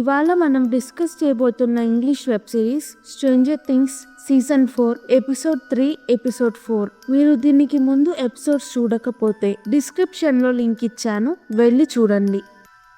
ఇవాళ మనం డిస్కస్ చేయబోతున్న English web series stranger things season 4 episode 3 episode 4. మీరు దీనికి ముందు ఎపిసోడ్స్ చూడకపోతే డిస్క్రిప్షన్లో లింక్ ఇచ్చాను, వెళ్ళి చూడండి.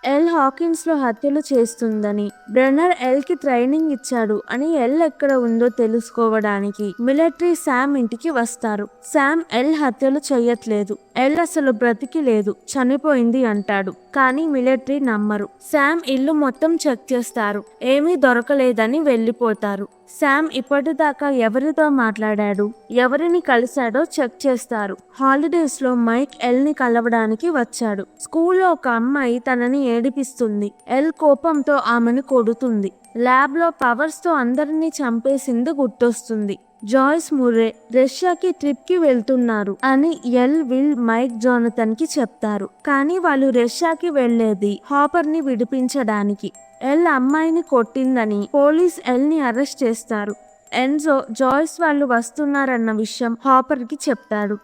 ఎల్ హాకిన్స్లో హత్యలు చేస్తుందని బ్రెన్నర్ ఎల్కి ట్రైనింగ్ ఇచ్చాడు అని ఎల్ ఎక్కడ ఉందో తెలుసుకోవడానికి మిలిటరీ శామ్ ఇంటికి వస్తారు. శామ్ ఎల్ హత్యలు చెయ్యట్లేదు, ఎల్ అసలు బ్రతికి లేదు, చనిపోయింది అంటాడు. కానీ మిలిటరీ నమ్మరు. శామ్ ఇల్లు మొత్తం చెక్ చేస్తారు, ఏమీ దొరకలేదని వెళ్ళిపోతారు. శామ్ ఇప్పటిదాకా ఎవరితో మాట్లాడాడు, ఎవరిని కలిశాడో చెక్ చేస్తారు. హాలిడేస్ లో మైక్ ఎల్ ని కలవడానికి వచ్చాడు. స్కూల్లో ఒక అమ్మాయి తనని ఏడిపిస్తుంది. ఎల్ కోపంతో ఆమెను కొడుతుంది. ల్యాబ్ లో పవర్స్ తో అందరినీ చంపేసింది గుర్తొస్తుంది. జాయిస్ ముర్రే రష్యాకి ట్రిప్ కి వెళ్తున్నారు అని ఎల్, విల్, మైక్, జోనథన్ కి చెప్తారు. కానీ వాళ్ళు రష్యాకి వెళ్లేది హాపర్ ని విడిపించడానికి. ఎల్ అమ్మాయిని కొట్టిందని పోలీస్ ఎల్ ని అరెస్ట్ చేస్తారు. ఎన్జో, జాయిస్ వాళ్ళు వస్తున్నారన్న విషయం హాపర్ కి చెప్తాడు.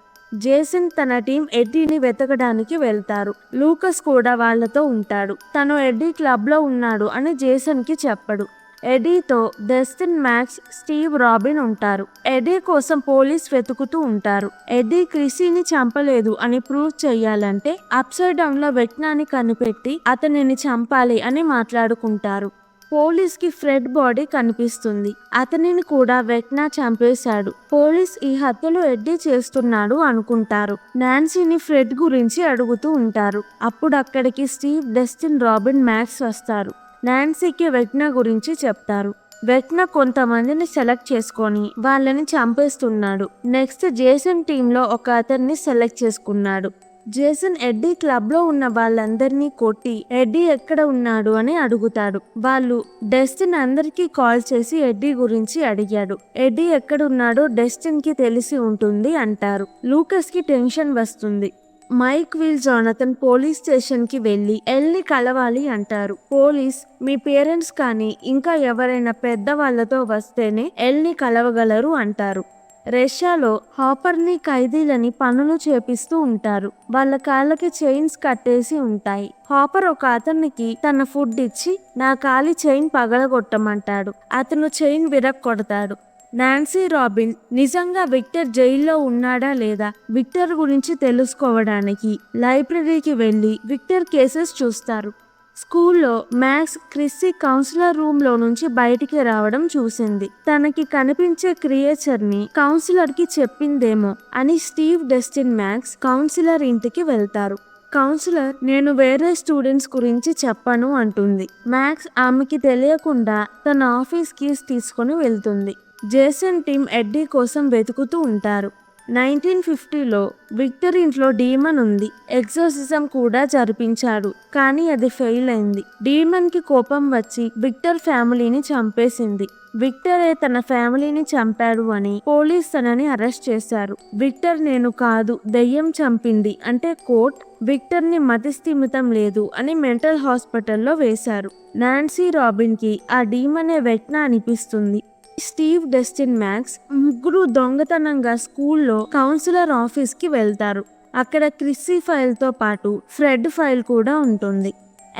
జేసన్ తన టీం ఎడ్డీని వెతకడానికి వెళ్తారు. లూకస్ కూడా వాళ్లతో ఉంటాడు. తను ఎడ్డీ క్లబ్ లో ఉన్నాడు అని జేసన్ కి చెప్పడు. ఎడీతో డస్టిన్, మ్యాక్స్, స్టీవ్, రాబిన్ ఉంటారు. ఎడీ కోసం పోలీస్ వెతుకుతూ ఉంటారు. ఎడీ క్రిసీని చంపలేదు అని ప్రూవ్ చెయ్యాలంటే అప్సైడ్ డౌన్ లో వెక్నాని కనిపెట్టి అతనిని చంపాలి అని మాట్లాడుకుంటారు. పోలీస్ కి ఫ్రెడ్ బాడీ కనిపిస్తుంది. అతనిని కూడా వెక్నా చంపేశాడు. పోలీస్ ఈ హత్యలు ఎడ్డీ చేస్తున్నాడు అనుకుంటారు. నాన్సీని ఫ్రెడ్ గురించి అడుగుతూ ఉంటారు. అప్పుడు అక్కడికి స్టీవ్, డస్టిన్, రాబిన్, మ్యాక్స్ వస్తారు. నాన్సీకి వెక్నా గురించి చెప్తారు. వెక్నా కొంతమందిని సెలెక్ట్ చేసుకొని వాళ్ళని చంపేస్తున్నాడు. నెక్స్ట్ జేసన్ టీంలో ఒక అతన్ని సెలెక్ట్ చేసుకున్నాడు. జేసన్ ఎడ్డీ క్లబ్ లో ఉన్న వాళ్ళందరినీ కొట్టి ఎడ్డీ ఎక్కడ ఉన్నాడు అని అడుగుతాడు. వాళ్ళు డెస్టిన్ అందరికీ కాల్ చేసి ఎడ్డీ గురించి అడిగాడు. ఎడ్డీ ఎక్కడున్నాడో డెస్టిన్ కి తెలిసి ఉంటుంది అంటారు. లూకస్ కి టెన్షన్ వస్తుంది. Mike, Will, Jonathan police station కి వెళ్లి ఎల్ ని కలవాలి అంటారు. పోలీస్, మీ పేరెంట్స్ కానీ ఇంకా ఎవరైనా పెద్ద వాళ్ళతో వస్తేనే ఎల్ ని కలవగలరు అంటారు. రష్యాలో హాపర్ ని, ఖైదీలని పనులు చేపిస్తూ ఉంటారు. వాళ్ళ కాళ్ళకి చైన్స్ కట్టేసి ఉంటాయి. హాపర్ ఒక అతనికి తన ఫుడ్ ఇచ్చి నా కాలి చైన్ పగలగొట్టమంటాడు. అతను చైన్ విరక్కొడతాడు. నాన్సీ, రాబిన్ నిజంగా విక్టర్ జైల్లో ఉన్నాడా లేదా విక్టర్ గురించి తెలుసుకోవడానికి లైబ్రరీకి వెళ్లి విక్టర్ కేసెస్ చూస్తారు. స్కూల్లో మ్యాక్స్ క్రిస్సీ కౌన్సిలర్ రూమ్ లో నుంచి బయటికి రావడం చూసింది. తనకి కనిపించే క్రియేచర్ ని కౌన్సిలర్ కి చెప్పిందేమో అని స్టీవ్, డస్టిన్, మ్యాక్స్ కౌన్సిలర్ ఇంటికి వెళ్తారు. కౌన్సిలర్, నేను వేరే స్టూడెంట్స్ గురించి చెప్పను అంటుంది. మ్యాక్స్ ఆమెకి తెలియకుండా తన ఆఫీస్ కీస్ తీసుకుని వెళ్తుంది. జేసన్ టీం ఎడ్డీ కోసం వెతుకుతూ ఉంటారు. 1950లో విక్టర్ ఇంట్లో డీమన్ ఉంది. ఎగ్జోసిజం కూడా జరిపించాడు, కానీ అది ఫెయిల్ అయింది. డీమన్ కి కోపం వచ్చి విక్టర్ ఫ్యామిలీని చంపేసింది. విక్టరే తన ఫ్యామిలీని చంపాడు అని పోలీస్ తనని అరెస్ట్ చేశారు. విక్టర్ నేను కాదు, దెయ్యం చంపింది అంటే కోర్ట్ విక్టర్ ని మతిస్థిమితం లేదు అని మెంటల్ హాస్పిటల్లో వేశారు. నాన్సీ, రాబిన్ కి ఆ డీమనే వెక్నా అనిపిస్తుంది. స్టీవ్, డస్టిన్, మ్యాక్స్ ముగ్గురు దొంగతనంగా స్కూల్లో కౌన్సిలర్ ఆఫీస్ కి వెళ్తారు. అక్కడ క్రిస్సీ ఫైల్ తో పాటు ఫ్రెడ్ ఫైల్ కూడా ఉంటుంది.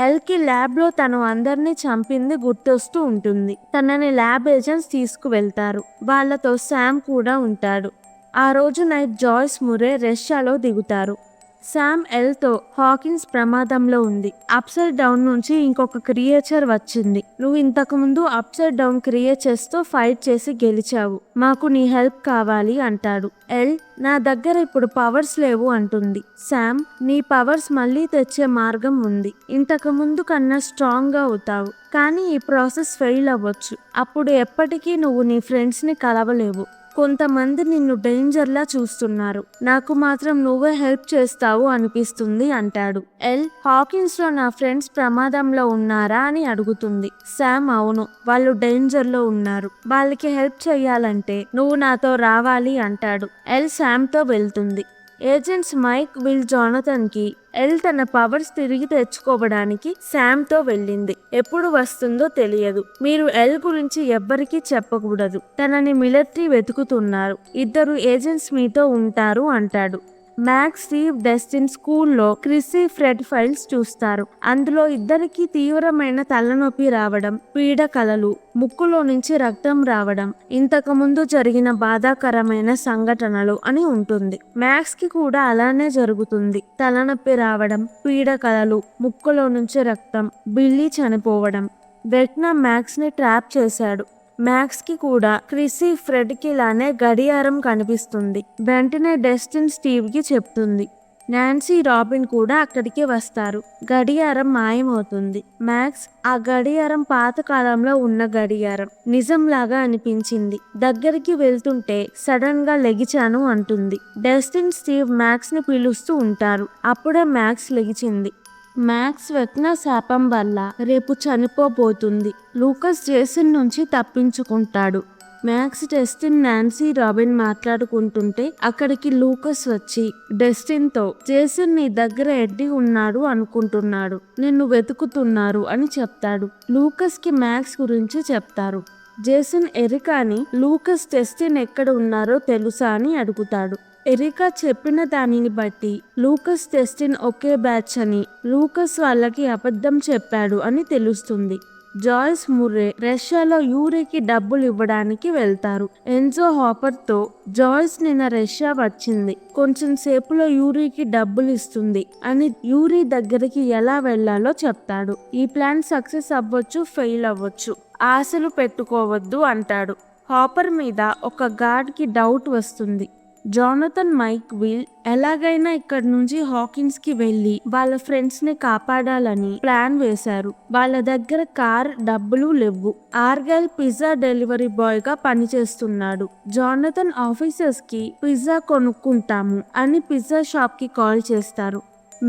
ఎల్ కి ల్యాబ్ లో తను అందరినీ చంపింది గుర్తొస్తూ ఉంటుంది. తనని ల్యాబ్ ఏజెంట్స్ తీసుకువెళ్తారు. వాళ్ళతో శామ్ కూడా ఉంటాడు. ఆ రోజు నైట్ జాయిస్, ముర్రే రష్యాలో దిగుతారు. శామ్ ఎల్ తో హాకిన్స్ ప్రమాదంలో ఉంది. అప్సైడ్ డౌన్ నుంచి ఇంకొక క్రియేచర్ వచ్చింది. నువ్వు ఇంతకు ముందు అప్సైడ్ డౌన్ క్రియేచర్స్ తో ఫైట్ చేసి గెలిచావు, మాకు నీ హెల్ప్ కావాలి అంటాడు. ఎల్, నా దగ్గర ఇప్పుడు పవర్స్ లేవు అంటుంది. శామ్, నీ పవర్స్ మళ్ళీ తెచ్చే మార్గం ఉంది. ఇంతకు ముందు కన్నా స్ట్రాంగ్ గా అవుతావు, కానీ ఈ ప్రాసెస్ ఫెయిల్ అవ్వచ్చు. అప్పుడు ఎప్పటికీ నువ్వు నీ ఫ్రెండ్స్ ని కలవలేవు. కొంతమంది నిన్ను డేంజర్లా చూస్తున్నారు, నాకు మాత్రం నువ్వే హెల్ప్ చేస్తావు అనిపిస్తుంది అంటాడు. ఎల్, హాకిన్స్ లో నా ఫ్రెండ్స్ ప్రమాదంలో ఉన్నారా అని అడుగుతుంది. శామ్, అవును, వాళ్ళు డేంజర్ లో ఉన్నారు, వాళ్ళకి హెల్ప్ చెయ్యాలంటే నువ్వు నాతో రావాలి అంటాడు. ఎల్ శామ్ తో వెళ్తుంది. ఏజెంట్స్ మైక్, విల్, జోనథన్ కి ఎల్ తన పవర్స్ తిరిగి తెచ్చుకోవడానికి శామ్ తో వెళ్ళింది. ఎప్పుడు వస్తుందో తెలియదు. మీరు ఎల్ గురించి ఎవ్వరికీ చెప్పకూడదు. తనని మిలిటరీ వెతుకుతున్నారు. 2 ఏజెంట్స్ మీతో ఉంటారు అంటాడు. మ్యాక్స్, స్టీవ్, డెస్టిన్ స్కూల్లో క్రిస్సీ, ఫ్రెడ్ ఫైల్స్ చూస్తారు. అందులో ఇద్దరికి తీవ్రమైన తలనొప్పి రావడం, పీడకలలు, ముక్కులో నుంచి రక్తం రావడం, ఇంతకు ముందు జరిగిన బాధాకరమైన సంఘటనలు అని ఉంటుంది. మ్యాక్స్ కి కూడా అలానే జరుగుతుంది. తలనొప్పి రావడం, పీడకలలు, ముక్కులో నుంచి రక్తం, బిల్లీ చనిపోవడం. వెక్నా మ్యాక్స్ ని ట్రాప్ చేశాడు. మ్యాక్స్ కి కూడా క్రిస్సీ, ఫ్రెడ్ కి లానే గడియారం కనిపిస్తుంది. వెంటనే డెస్టిన్ స్టీవ్ కి చెప్తుంది. నాన్సీ, రాబిన్ కూడా అక్కడికి వస్తారు. గడియారం మాయమవుతుంది. మ్యాక్స్, ఆ గడియారం పాతకాలంలో ఉన్న గడియారం, నిజంలాగా అనిపించింది. దగ్గరికి వెళ్తుంటే సడన్ గా లెగిచాను అంటుంది. డెస్టిన్, స్టీవ్ మ్యాక్స్ ని పిలుస్తూ ఉంటారు. అప్పుడే మ్యాక్స్ లెగిచింది. మ్యాక్స్ వెక్నా శాపం వల్ల రేపు చనిపోబోతుంది. లూకస్ జేసన్ నుంచి తప్పించుకుంటాడు. మ్యాక్స్, డెస్టిన్, నాన్సీ, రాబిన్ మాట్లాడుకుంటుంటే అక్కడికి లూకస్ వచ్చి డెస్టిన్తో, జేసన్ నీ దగ్గర ఎడ్డి ఉన్నాడు అనుకుంటున్నాడు, నిన్ను వెతుకుతున్నారు అని చెప్తాడు. లూకస్ కి మ్యాక్స్ గురించి చెప్తారు. జేసన్ ఎరికాని లూకస్ డెస్టిన్ ఎక్కడ ఉన్నారో తెలుసా అని అడుగుతాడు. ఎరికా చెప్పిన దానిని బట్టి లూకస్, డెస్టిన్ ఒకే బ్యాచ్ అని, లూకస్ వాళ్ళకి అబద్ధం చెప్పాడు అని తెలుస్తుంది. జాయిస్, ముర్రే రష్యాలో యూరీకి డబ్బులు ఇవ్వడానికి వెళ్తారు. ఎన్జో హాపర్ తో, జాయిస్ నిన్న రష్యా వచ్చింది, కొంచెం సేపులో యూరీకి డబ్బులు ఇస్తుంది అని యూరీ దగ్గరికి ఎలా వెళ్లాలో చెప్తాడు. ఈ ప్లాన్ సక్సెస్ అవ్వచ్చు, ఫెయిల్ అవ్వచ్చు, ఆశలు పెట్టుకోవద్దు అంటాడు. హాపర్ మీద ఒక గార్డ్ కి డౌట్ వస్తుంది. జోనథన్, మైక్, విల్ ఎలాగైనా ఇక్కడి నుంచి హాకిన్స్ కి వెళ్లి వాళ్ళ ఫ్రెండ్స్ ని కాపాడాలని ప్లాన్ వేశారు. వాళ్ళ దగ్గర కార్, డబ్బులు లేవు. ఆర్గైల్ పిజ్జా డెలివరీ బాయ్ గా పనిచేస్తున్నాడు. జోనథన్ ఆఫీసర్స్ కి పిజ్జా కొనుక్కుంటాము అని పిజ్జా షాప్ కి కాల్ చేస్తారు.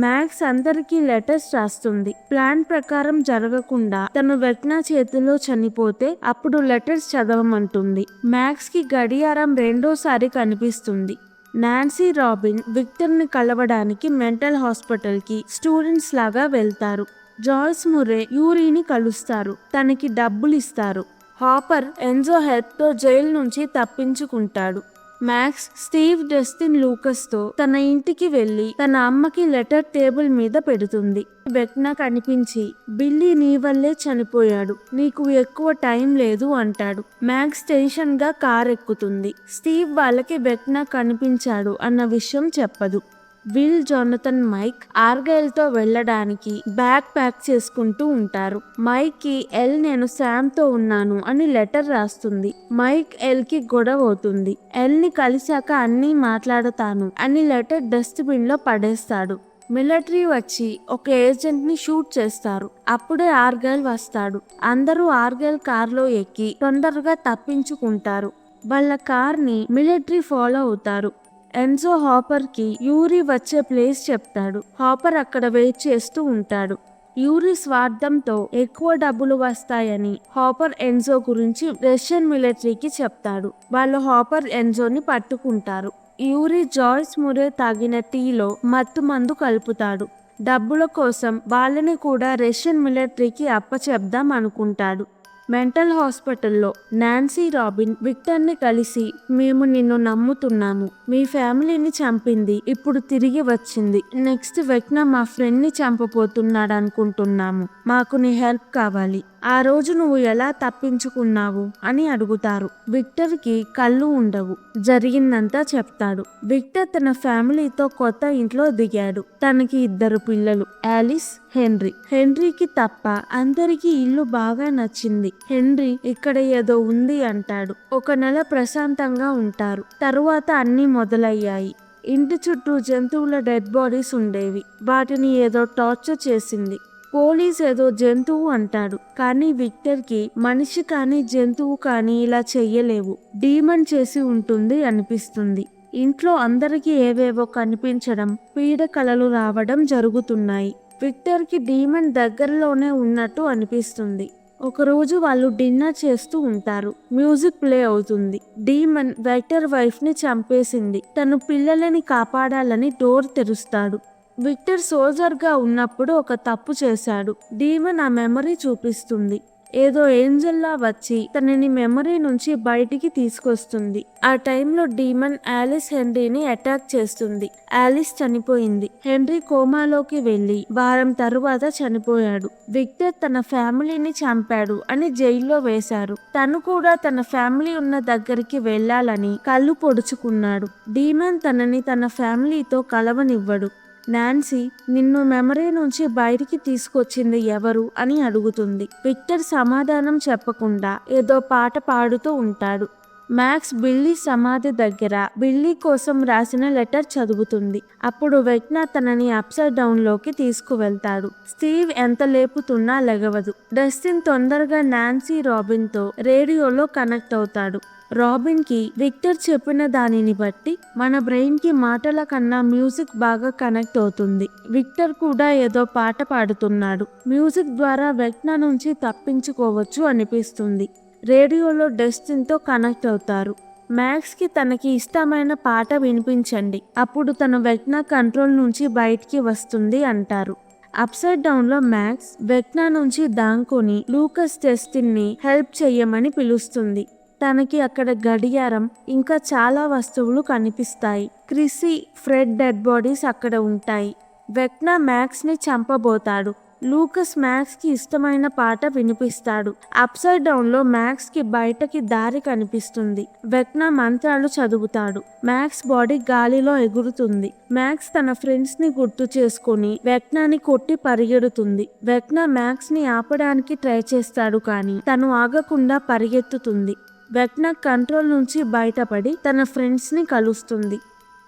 మ్యాక్స్ అందరికీ లెటర్స్ రాస్తుంది. ప్లాన్ ప్రకారం జరగకుండా తను వెక్నా చేతిలో చనిపోతే అప్పుడు లెటర్స్ చదవమంటుంది. మ్యాక్స్ కి గడియారం రెండోసారి కనిపిస్తుంది. నాన్సీ, రాబిన్ విక్టర్ ని కలవడానికి మెంటల్ హాస్పిటల్ కి స్టూడెంట్స్ లాగా వెళ్తారు. జాయిస్, ముర్రే యూరీని కలుస్తారు. తనకి డబ్బులు ఇస్తారు. హాపర్ ఎన్జో హెల్ప్ తో జైలు నుంచి తప్పించుకుంటాడు. మ్యాక్స్, స్టీవ్, డెస్టిన్ లూకస్ తో తన ఇంటికి వెళ్లి తన అమ్మకి లెటర్ టేబుల్ మీద పెడుతుంది. వెక్నా కనిపించి బిల్లీ నీ వల్లే చనిపోయాడు, నీకు ఎక్కువ టైం లేదు అంటాడు. మ్యాక్స్ టెన్షన్ గా కార్ ఎక్కుతుంది. స్టీవ్ వాళ్ళకి వెక్నా కనిపించాడు అన్న విషయం చెప్పదు. విల్, జోనథన్, మైక్ ఆర్గైల్ తో వెళ్ళడానికి బ్యాగ్ ప్యాక్ చేసుకుంటూ ఉంటారు. మైక్ కి ఎల్ నేను శామ్ తో ఉన్నాను అని లెటర్ రాస్తుంది. మైక్ ఎల్ కి గొడవ అవుతుంది. ఎల్ ని కలిశాక అన్నీ మాట్లాడతాను అని లెటర్ డస్ట్బిన్ లో పడేస్తాడు. మిలిటరీ వచ్చి ఒక ఏజెంట్ ని షూట్ చేస్తారు. అప్పుడే ఆర్గైల్ వస్తాడు. అందరూ ఆర్గైల్ కార్ లో ఎక్కి తొందరగా తప్పించుకుంటారు. వాళ్ళ కార్ ని మిలిటరీ ఫాలో అవుతారు. ఎన్జో హాపర్ కి యూరీ వచ్చే ప్లేస్ చెప్తాడు. హాపర్ అక్కడ వెయిట్ చేస్తూ ఉంటాడు. యూరీ స్వార్థంతో ఎక్కువ డబ్బులు వస్తాయని హాపర్ ఎన్జో గురించి రష్యన్ మిలిటరీకి చెప్తాడు. వాళ్ళు హాపర్ ఎన్జోని పట్టుకుంటారు. యూరీ జాయిస్, మురే తాగిన టీలో మత్తు మందు కలుపుతాడు. డబ్బుల కోసం వాళ్ళని కూడా రష్యన్ మిలిటరీకి అప్పచెప్దాం అనుకుంటాడు. మెంటల్ హాస్పిటల్లో నాన్సీ, రాబిన్ విక్టర్ ని కలిసి మేము నిన్ను నమ్ముతున్నాము, మీ ఫ్యామిలీని చంపింది ఇప్పుడు తిరిగి వచ్చింది, నెక్స్ట్ వెక్నా మా ఫ్రెండ్ ని చంపబోతున్నాడు అనుకుంటున్నాము, మాకు నీ హెల్ప్ కావాలి, ఆ రోజు నువ్వు ఎలా తప్పించుకున్నావు అని అడుగుతారు. విక్టర్ కి కళ్ళు ఉండవు. జరిగిందంతా చెప్తాడు. విక్టర్ తన ఫ్యామిలీతో కొత్త ఇంట్లో దిగాడు. తనకి 2 పిల్లలు, ఆలిస్, హెన్రీ. హెన్రీకి తప్ప అందరికీ ఇల్లు బాగా నచ్చింది. హెన్రీ ఇక్కడ ఏదో ఉంది అంటాడు. 1 నెల ప్రశాంతంగా ఉంటారు. తరువాత అన్నీ మొదలయ్యాయి. ఇంటి చుట్టూ జంతువుల డెడ్ బాడీస్ ఉండేవి. వాటిని ఏదో టార్చర్ చేసింది. పోలీస్ ఏదో జంతువు అంటాడు. కానీ విక్టర్ కి మనిషి కానీ జంతువు కానీ ఇలా చెయ్యలేవు, డీమన్ చేసి ఉంటుంది అనిపిస్తుంది. ఇంట్లో అందరికీ ఏవేవో కనిపించడం, పీడ కలలు రావడం జరుగుతున్నాయి. విక్టర్ కి డీమన్ దగ్గరలోనే ఉన్నట్టు అనిపిస్తుంది. ఒకరోజు వాళ్ళు డిన్నర్ చేస్తూ ఉంటారు. మ్యూజిక్ ప్లే అవుతుంది. డీమన్ విక్టర్ వైఫ్ ని చంపేసింది. తను పిల్లలని కాపాడాలని డోర్ తెరుస్తాడు. విక్టర్ సోల్జర్ గా ఉన్నప్పుడు ఒక తప్పు చేశాడు. డీమన్ ఆ మెమరీ చూపిస్తుంది. ఏదో ఏంజల్లా వచ్చి తనని మెమరీ నుంచి బయటికి తీసుకొస్తుంది. ఆ టైంలో డీమన్ ఆలిస్ హెన్రీని అటాక్ చేస్తుంది. ఆలిస్ చనిపోయింది. హెన్రీ కోమాలోకి వెళ్లి వారం తరువాత చనిపోయాడు. విక్టర్ తన ఫ్యామిలీని చంపాడు అని జైల్లో వేశారు. తను కూడా తన ఫ్యామిలీ ఉన్న దగ్గరికి వెళ్లాలని కళ్ళు పొడుచుకున్నాడు. డీమన్ తనని తన ఫ్యామిలీతో కలవనివ్వడు. నాన్సీ, నిన్ను మెమరీ నుంచి బయటికి తీసుకొచ్చింది ఎవరు అని అడుగుతుంది. విక్టర్ సమాధానం చెప్పకుండా ఏదో పాట పాడుతూ ఉంటాడు. మ్యాక్స్ బిల్లీ సమాధి దగ్గర బిల్లీ కోసం రాసిన లెటర్ చదువుతుంది. అప్పుడు వెట్నా తనని అప్సైడ్ డౌన్ లోకి తీసుకువెళ్తాడు. స్టీవ్ ఎంత లేపుతున్నా లెగవదు. డస్టిన్ తొందరగా నాన్సీ రాబిన్ తో రేడియోలో కనెక్ట్ అవుతాడు. రాబిన్ కి విక్టర్ చెప్పిన దానిని బట్టి మన బ్రెయిన్ కి మాటల కన్నా మ్యూజిక్ బాగా కనెక్ట్ అవుతుంది. విక్టర్ కూడా ఏదో పాట పాడుతున్నాడు. మ్యూజిక్ ద్వారా వెట్నా నుంచి తప్పించుకోవచ్చు అనిపిస్తుంది. రేడియోలో డస్టిన్ తో కనెక్ట్ అవుతారు. మ్యాక్స్ కి తనకి ఇష్టమైన పాట వినిపించండి, అప్పుడు తన వెట్నా కంట్రోల్ నుంచి బయటికి వస్తుంది అంటారు. అప్సైడ్ డౌన్ లో మ్యాక్స్ వెట్నా నుంచి దాంకొని లూకస్ డస్టిన్ ని హెల్ప్ చెయ్యమని పిలుస్తుంది. తనకి అక్కడ గడియారం ఇంకా చాలా వస్తువులు కనిపిస్తాయి. క్రిసీ, ఫ్రెడ్ డెడ్ బాడీస్ అక్కడ ఉంటాయి. వెట్నా మ్యాక్స్ ని చంపబోతాడు. లూకస్ మ్యాక్స్ కి ఇష్టమైన పాట వినిపిస్తాడు. అప్సైడ్ డౌన్ లో మ్యాక్స్ కి బయటకి దారి కనిపిస్తుంది. వెట్నా మంత్రాలు చదువుతాడు. మ్యాక్స్ బాడీ గాలిలో ఎగురుతుంది. మ్యాక్స్ తన ఫ్రెండ్స్ ని గుర్తు చేసుకుని వెట్నాని కొట్టి పరిగెడుతుంది. వెట్నా మ్యాక్స్ ని ఆపడానికి ట్రై చేస్తాడు, కానీ తను ఆగకుండా పరిగెత్తుతుంది. వెట్నా కంట్రోల్ నుంచి బయటపడి తన ఫ్రెండ్స్ ని కలుస్తుంది.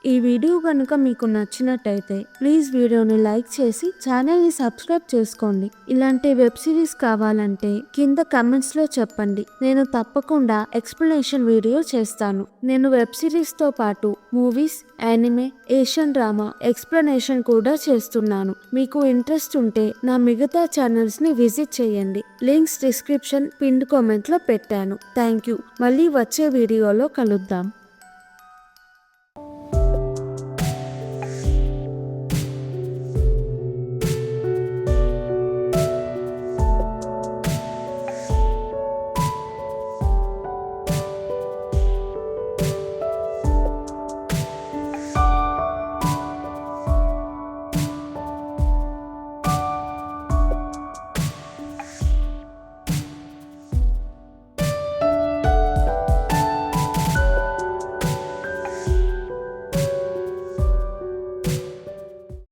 ఈ వీడియో కనుక మీకు నచ్చినట్టయితే ప్లీజ్ వీడియోని లైక్ చేసి ఛానల్ని సబ్స్క్రైబ్ చేసుకోండి. ఇలాంటి వెబ్ సిరీస్ కావాలంటే కింద కమెంట్స్ లో చెప్పండి. నేను తప్పకుండా ఎక్స్ప్లెనేషన్ వీడియో చేస్తాను. నేను వెబ్ సిరీస్ తో పాటు movies, anime, Asian drama explanation కూడా చేస్తున్నాను. మీకు ఇంట్రెస్ట్ ఉంటే నా మిగతా ఛానల్స్ ని విజిట్ చేయండి. లింక్స్ డిస్క్రిప్షన్, పిన్డ్ కామెంట్ లో పెట్టాను. Thank you. మళ్ళీ వచ్చే వీడియోలో కలుద్దాం.